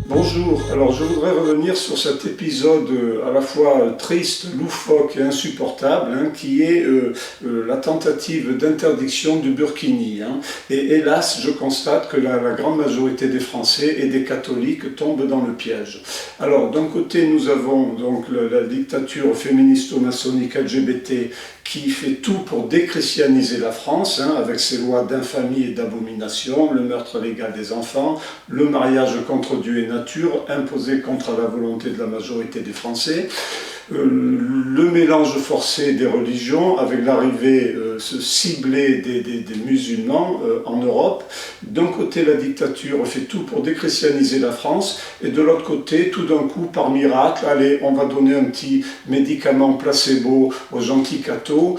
Bonjour, alors je voudrais revenir sur cet épisode à la fois triste, loufoque et insupportable, qui est la tentative d'interdiction du burkini. Et hélas, je constate que la grande majorité des Français et des catholiques tombent dans le piège. Alors d'un côté, nous avons donc la dictature féministo-maçonnique LGBT qui fait tout pour déchristianiser la France, avec ses lois d'infamie et d'abomination, le meurtre légal des enfants, le mariage contre Dieu et nature, imposé contre la volonté de la majorité des Français, le mélange forcé des religions avec l'arrivée ciblée des musulmans en Europe. D'un côté, la dictature fait tout pour déchristianiser la France, et de l'autre côté, tout d'un coup, par miracle, allez, on va donner un petit médicament placebo aux gentils cathos,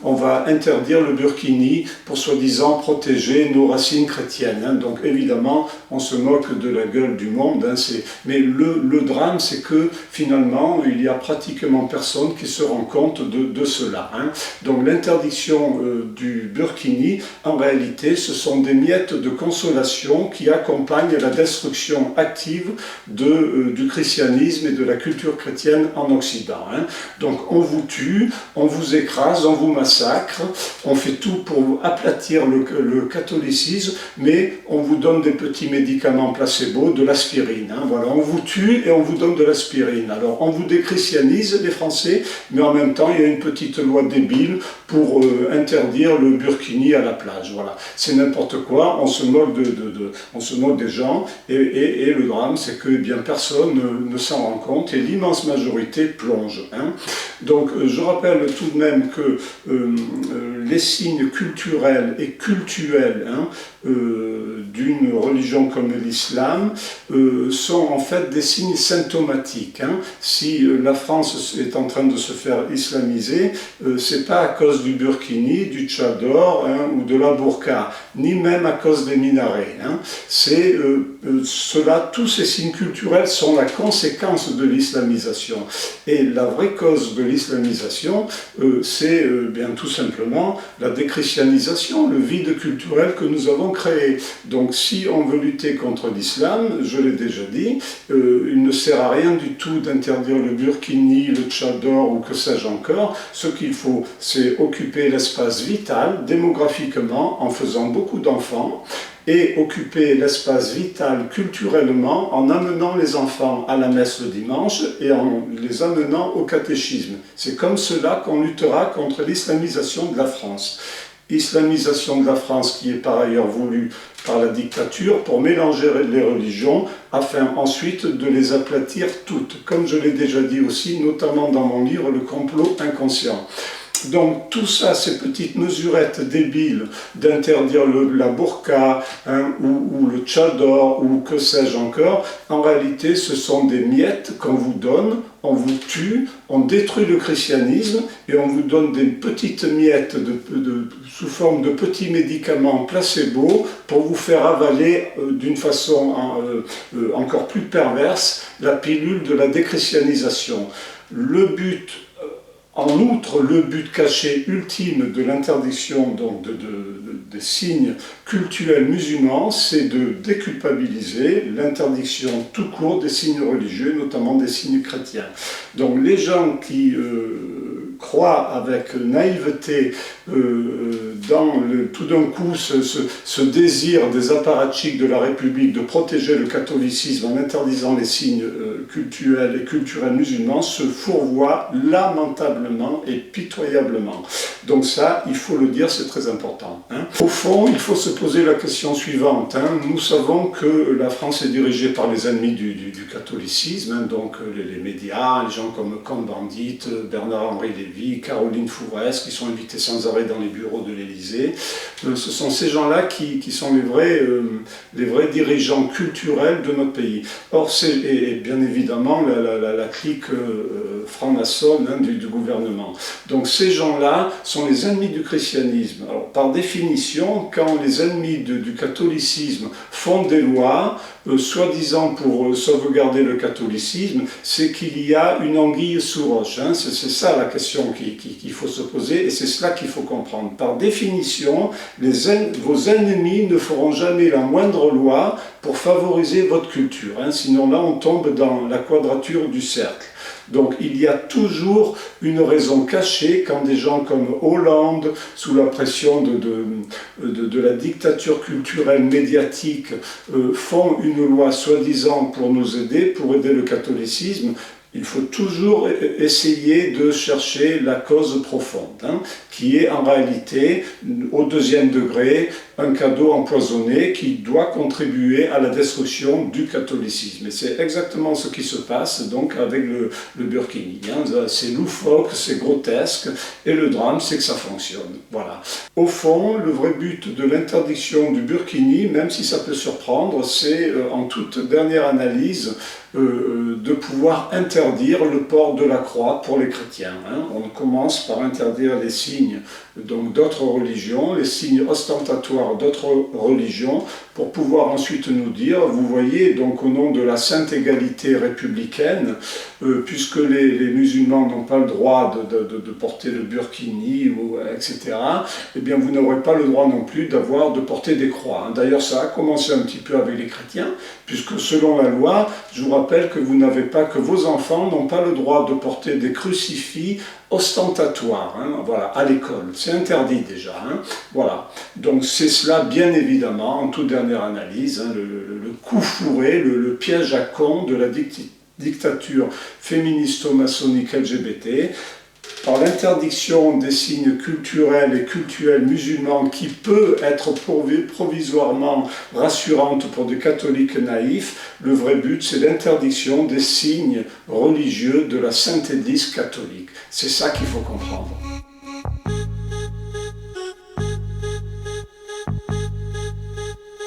on va interdire le burkini pour soi-disant protéger nos racines chrétiennes. Donc évidemment, on se moque de la gueule du monde, mais le drame, c'est que finalement, il y a pratiquement personne qui se rend compte de cela. Donc l'interdiction du burkini, en réalité, ce sont des miettes de consolation qui accompagnent la destruction active du christianisme et de la culture chrétienne en Occident. Donc on vous tue, on vous écrase, on vous massacre, on fait tout pour aplatir le catholicisme, mais on vous donne des petits médicaments placebo, de l'aspirine. Voilà, on vous tue et on vous donne de l'aspirine. Alors on vous déchristianise, les Français, mais en même temps il y a une petite loi débile pour interdire le burkini à la plage. Voilà, c'est n'importe quoi, on se moque on se moque des gens, et le drame c'est que bien personne ne s'en rend compte et l'immense majorité plonge. Donc je rappelle tout de même que les signes culturels et cultuels d'une religion comme l'islam sont en fait des signes symptomatiques. Si la France est en train de se faire islamiser, c'est pas à cause du burkini, du tchador ou de la burqa, ni même à cause des minarets. C'est tous ces signes culturels sont la conséquence de l'islamisation. Et la vraie cause de l'islamisation, c'est bien tout simplement la déchristianisation, le vide culturel que nous avons créé. Donc si on veut lutter contre l'islam, je l'ai déjà dit, il ne sert à rien du tout d'interdire le burkini, le tchador ou que sais-je encore. Ce qu'il faut, c'est occuper l'espace vital démographiquement en faisant beaucoup d'enfants, et occuper l'espace vital culturellement en amenant les enfants à la messe le dimanche et en les amenant au catéchisme. C'est comme cela qu'on luttera contre l'islamisation de la France. Islamisation de la France qui est par ailleurs voulue par la dictature pour mélanger les religions afin ensuite de les aplatir toutes, comme je l'ai déjà dit aussi, notamment dans mon livre Le complot inconscient. Donc tout ça, ces petites mesurettes débiles d'interdire la burqa ou le tchador ou que sais-je encore, en réalité ce sont des miettes qu'on vous donne, on vous tue, on détruit le christianisme et on vous donne des petites miettes sous forme de petits médicaments placebo pour vous faire avaler d'une façon encore plus perverse la pilule de la déchristianisation. Le but, en outre, le but caché ultime de l'interdiction des signes cultuels musulmans, c'est de déculpabiliser l'interdiction tout court des signes religieux, notamment des signes chrétiens. Donc les gens qui croient avec naïveté dans tout d'un coup ce désir des apparatchiks de la République de protéger le catholicisme en interdisant les signes cultuels et culturels musulmans se fourvoient lamentablement et pitoyablement. Donc ça, il faut le dire, c'est très important. Au fond, il faut se poser la question suivante. Nous savons que la France est dirigée par les ennemis du catholicisme, donc les médias, les gens comme Cohn-Bendit, Bernard-Henri Lévy, Caroline Fourès, qui sont invités sans arrêt dans les bureaux de l'Élysée. Ce sont ces gens-là qui sont les vrais dirigeants culturels de notre pays. Or, et bien évidemment la clique franc-maçonne du gouvernement. Donc ces gens-là sont les ennemis du christianisme. Alors, par définition, quand les ennemis du catholicisme font des lois, soi-disant pour sauvegarder le catholicisme, c'est qu'il y a une anguille sous roche. C'est ça la question qu'il faut se poser, et c'est cela qu'il faut comprendre. Par définition, définition, vos ennemis ne feront jamais la moindre loi pour favoriser votre culture. Sinon là, on tombe dans la quadrature du cercle. Donc il y a toujours une raison cachée quand des gens comme Hollande, sous la pression de la dictature culturelle médiatique, font une loi soi-disant pour nous aider, pour aider le catholicisme. Il faut toujours essayer de chercher la cause profonde, qui est en réalité, au deuxième degré, un cadeau empoisonné qui doit contribuer à la destruction du catholicisme. Et c'est exactement ce qui se passe donc avec le burkini. C'est loufoque, c'est grotesque, et le drame, c'est que ça fonctionne. Voilà. Au fond, le vrai but de l'interdiction du burkini, même si ça peut surprendre, c'est en toute dernière analyse de pouvoir interdire le port de la croix pour les chrétiens. On commence par interdire les signes d'autres religions, les signes ostentatoires d'autres religions, pour pouvoir ensuite nous dire, vous voyez, donc au nom de la sainte égalité républicaine, puisque les musulmans n'ont pas le droit de porter le burkini, etc., eh bien vous n'aurez pas le droit non plus de porter des croix. D'ailleurs, ça a commencé un petit peu avec les chrétiens, puisque selon la loi, je vous rappelle que vos enfants n'ont pas le droit de porter des crucifix ostentatoires, voilà, à l'école. C'est interdit déjà. Voilà. Donc c'est cela, bien évidemment, en toute dernière analyse, le coup fourré, le piège à con de la dictature féministo-maçonnique LGBT, par l'interdiction des signes culturels et cultuels musulmans qui peut être provisoirement rassurante pour des catholiques naïfs. Le vrai but, c'est l'interdiction des signes religieux de la Sainte Église catholique. C'est ça qu'il faut comprendre.